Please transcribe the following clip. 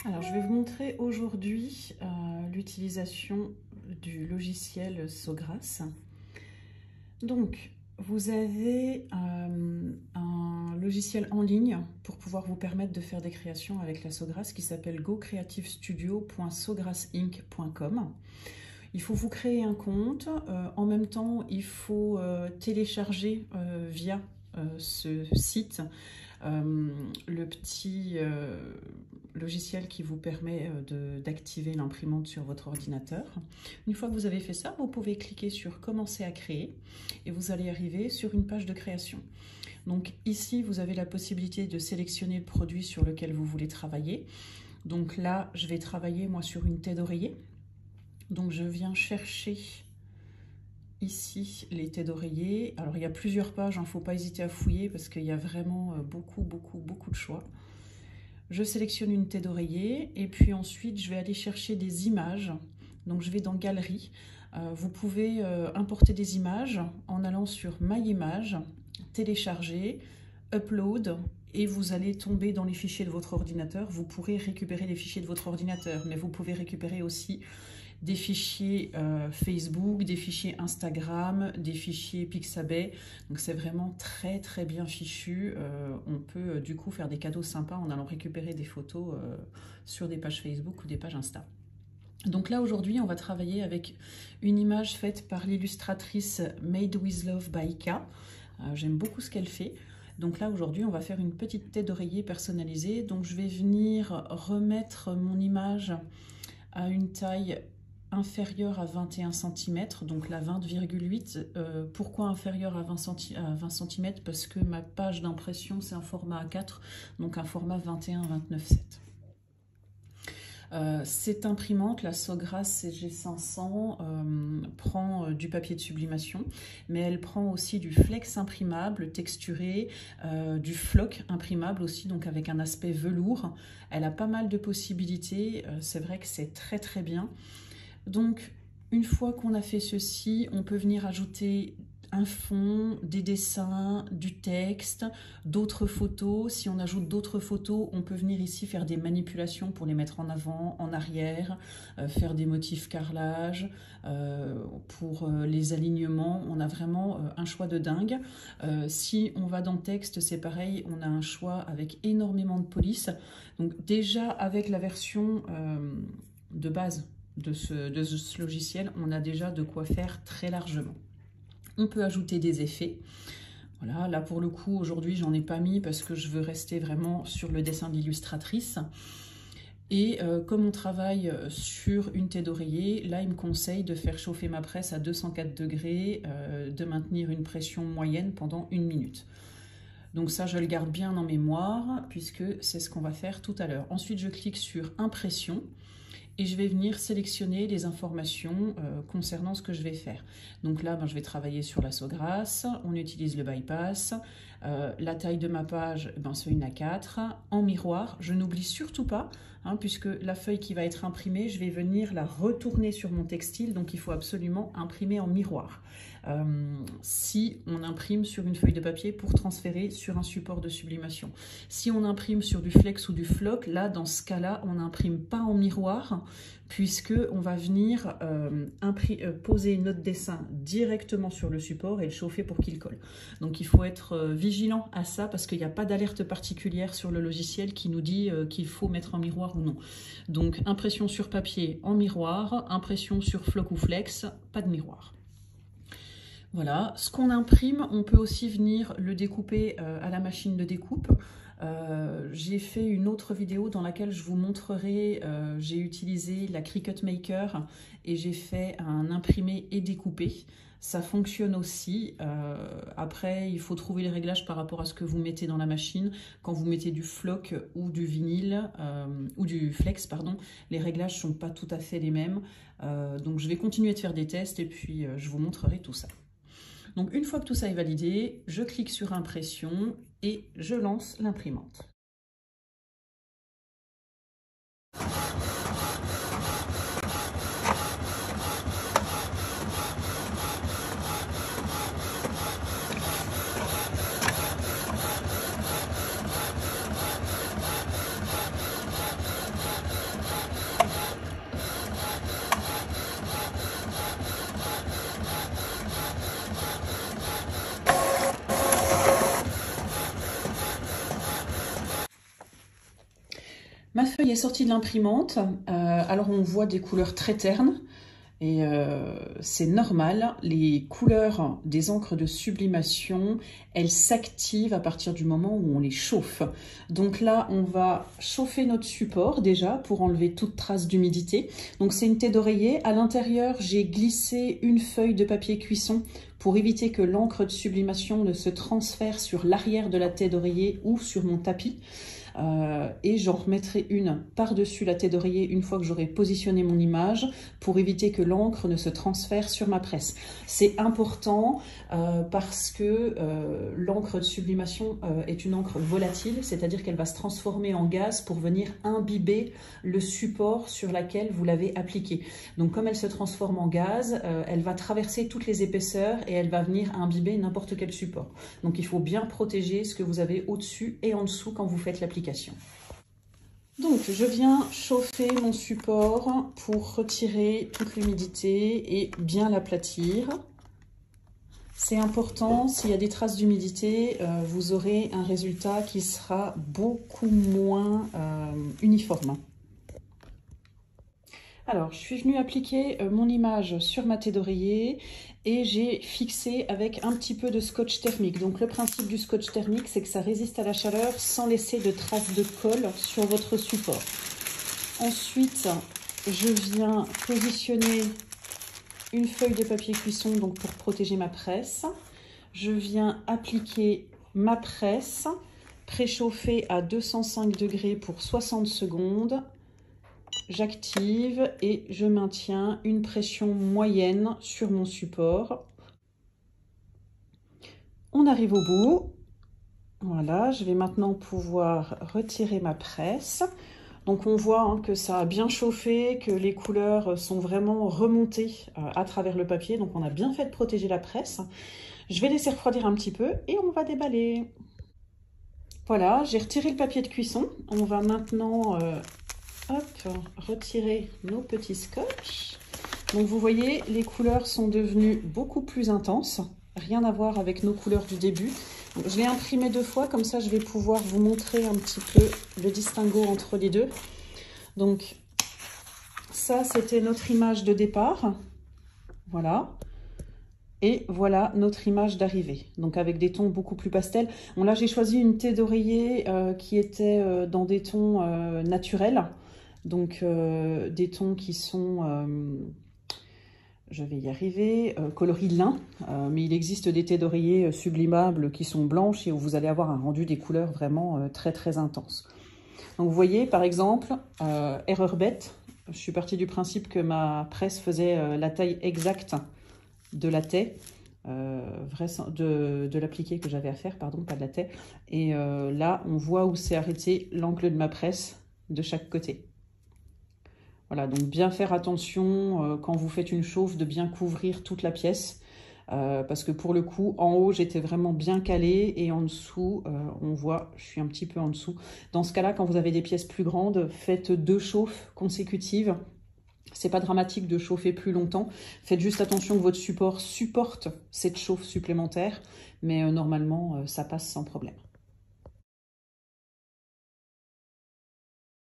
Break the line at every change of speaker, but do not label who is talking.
Alors, je vais vous montrer aujourd'hui l'utilisation du logiciel Sogras. Donc, vous avez un logiciel en ligne pour pouvoir vous permettre de faire des créations avec la Sogras qui s'appelle gocreativestudio.sograsinc.com. Il faut vous créer un compte. En même temps, il faut télécharger via ce site le petit logiciel qui vous permet d'activer l'imprimante sur votre ordinateur. Une fois que vous avez fait ça, vous pouvez cliquer sur commencer à créer et vous allez arriver sur une page de création. Donc ici, vous avez la possibilité de sélectionner le produit sur lequel vous voulez travailler. Donc là, je vais travailler moi sur une tête d'oreiller. Donc je viens chercher ici les têtes d'oreiller. Alors il y a plusieurs pages, il ne faut pas hésiter à fouiller parce qu'il y a vraiment beaucoup de choix. Je sélectionne une tête d'oreiller et puis ensuite je vais aller chercher des images. Donc je vais dans Galerie. Vous pouvez importer des images en allant sur My Image, télécharger, Upload, et vous allez tomber dans les fichiers de votre ordinateur. Vous pourrez récupérer les fichiers de votre ordinateur, mais vous pouvez récupérer aussi des fichiers Facebook, des fichiers Instagram, des fichiers Pixabay. Donc c'est vraiment très bien fichu. On peut du coup faire des cadeaux sympas en allant récupérer des photos sur des pages Facebook ou des pages Insta. Donc là aujourd'hui on va travailler avec une image faite par l'illustratrice Made with Love by K. J'aime beaucoup ce qu'elle fait. Donc là aujourd'hui on va faire une petite tête d'oreiller personnalisée. Donc je vais venir remettre mon image à une taille inférieure à 21 cm, donc la 20,8. Pourquoi inférieure à 20 cm? Parce que ma page d'impression c'est un format A4, donc un format 21-29,7. Cette imprimante, la Sogras CG500, prend du papier de sublimation, mais elle prend aussi du flex imprimable, texturé, du floc imprimable aussi, donc avec un aspect velours. Elle a pas mal de possibilités, c'est vrai que c'est très bien. Donc, une fois qu'on a fait ceci, on peut venir ajouter un fond, des dessins, du texte, d'autres photos. Si on ajoute d'autres photos, on peut venir ici faire des manipulations pour les mettre en avant, en arrière, faire des motifs carrelage. Pour les alignements, on a vraiment un choix de dingue. Si on va dans le texte, c'est pareil, on a un choix avec énormément de police. Donc déjà, avec la version de base de ce logiciel, on a déjà de quoi faire très largement. On peut ajouter des effets. Voilà, là pour le coup, aujourd'hui, j'en ai pas mis parce que je veux rester vraiment sur le dessin de l'illustratrice. Et comme on travaille sur une tête d'oreiller, là, il me conseille de faire chauffer ma presse à 204 degrés, de maintenir une pression moyenne pendant 1 minute. Donc ça, je le garde bien en mémoire puisque c'est ce qu'on va faire tout à l'heure. Ensuite, je clique sur Impression. Et je vais venir sélectionner les informations concernant ce que je vais faire. Donc là, je vais travailler sur la Sogras, on utilise le bypass, la taille de ma page, c'est une A4. En miroir, je n'oublie surtout pas, puisque la feuille qui va être imprimée, je vais venir la retourner sur mon textile, donc il faut absolument imprimer en miroir. Si on imprime sur une feuille de papier pour transférer sur un support de sublimation. Si on imprime sur du flex ou du floc, là, dans ce cas-là, on n'imprime pas en miroir, puisque on va venir poser notre dessin directement sur le support et le chauffer pour qu'il colle. Donc il faut être vigilant à ça parce qu'il n'y a pas d'alerte particulière sur le logiciel qui nous dit qu'il faut mettre en miroir ou non. Donc impression sur papier en miroir, impression sur floc ou flex, pas de miroir. Voilà, ce qu'on imprime, on peut aussi venir le découper à la machine de découpe. J'ai fait une autre vidéo dans laquelle je vous montrerai, j'ai utilisé la Cricut Maker et j'ai fait un imprimé et découpé. Ça fonctionne aussi. Après, il faut trouver les réglages par rapport à ce que vous mettez dans la machine. Quand vous mettez du floc ou du vinyle, ou du flex, pardon, les réglages ne sont pas tout à fait les mêmes. Donc je vais continuer de faire des tests et puis je vous montrerai tout ça. Donc une fois que tout ça est validé, je clique sur Impression et je lance l'imprimante. Ma feuille est sortie de l'imprimante, alors on voit des couleurs très ternes et c'est normal, les couleurs des encres de sublimation, elles s'activent à partir du moment où on les chauffe. Donc là, on va chauffer notre support déjà pour enlever toute trace d'humidité. Donc c'est une thé d'oreiller, à l'intérieur j'ai glissé une feuille de papier cuisson pour éviter que l'encre de sublimation ne se transfère sur l'arrière de la thé d'oreiller ou sur mon tapis. Et j'en remettrai une par-dessus la tête d'oreiller une fois que j'aurai positionné mon image pour éviter que l'encre ne se transfère sur ma presse. C'est important parce que l'encre de sublimation est une encre volatile, c'est-à-dire qu'elle va se transformer en gaz pour venir imbiber le support sur lequel vous l'avez appliqué. Donc comme elle se transforme en gaz, elle va traverser toutes les épaisseurs et elle va venir imbiber n'importe quel support. Donc il faut bien protéger ce que vous avez au-dessus et en dessous quand vous faites l'application. Donc je viens chauffer mon support pour retirer toute l'humidité et bien l'aplatir. C'est important, s'il y a des traces d'humidité, vous aurez un résultat qui sera beaucoup moins uniforme. Alors, je suis venue appliquer mon image sur ma thé d'oreiller et j'ai fixé avec un petit peu de scotch thermique. Donc, le principe du scotch thermique, c'est que ça résiste à la chaleur sans laisser de traces de colle sur votre support. Ensuite, je viens positionner une feuille de papier cuisson donc pour protéger ma presse. Je viens appliquer ma presse préchauffée à 205 degrés pour 60 secondes. J'active et je maintiens une pression moyenne sur mon support. On arrive au bout. Voilà, je vais maintenant pouvoir retirer ma presse. Donc on voit que ça a bien chauffé, que les couleurs sont vraiment remontées à travers le papier. Donc on a bien fait de protéger la presse. Je vais laisser refroidir un petit peu et on va déballer. Voilà, j'ai retiré le papier de cuisson. On va maintenant retirer nos petits scotch. Donc vous voyez, les couleurs sont devenues beaucoup plus intenses. Rien à voir avec nos couleurs du début. Donc, je l'ai imprimé 2 fois, comme ça je vais pouvoir vous montrer un petit peu le distinguo entre les deux. Donc ça c'était notre image de départ. Voilà. Et voilà notre image d'arrivée, donc avec des tons beaucoup plus pastels. Bon, là j'ai choisi une thé d'oreiller qui était dans des tons naturels. Donc des tons qui sont, je vais y arriver, coloris lin, mais il existe des thés d'oreiller sublimables qui sont blanches et où vous allez avoir un rendu des couleurs vraiment très très intenses. Donc vous voyez par exemple, erreur bête, je suis partie du principe que ma presse faisait la taille exacte de la thé, de l'appliqué que j'avais à faire, pardon, pas de la thé. Et là on voit où s'est arrêté l'angle de ma presse de chaque côté. Voilà, donc bien faire attention quand vous faites une chauffe de bien couvrir toute la pièce parce que pour le coup, en haut, j'étais vraiment bien calée et en dessous, on voit, je suis un petit peu en dessous. Dans ce cas-là, quand vous avez des pièces plus grandes, faites 2 chauffes consécutives. C'est pas dramatique de chauffer plus longtemps. Faites juste attention que votre support supporte cette chauffe supplémentaire, mais normalement, ça passe sans problème.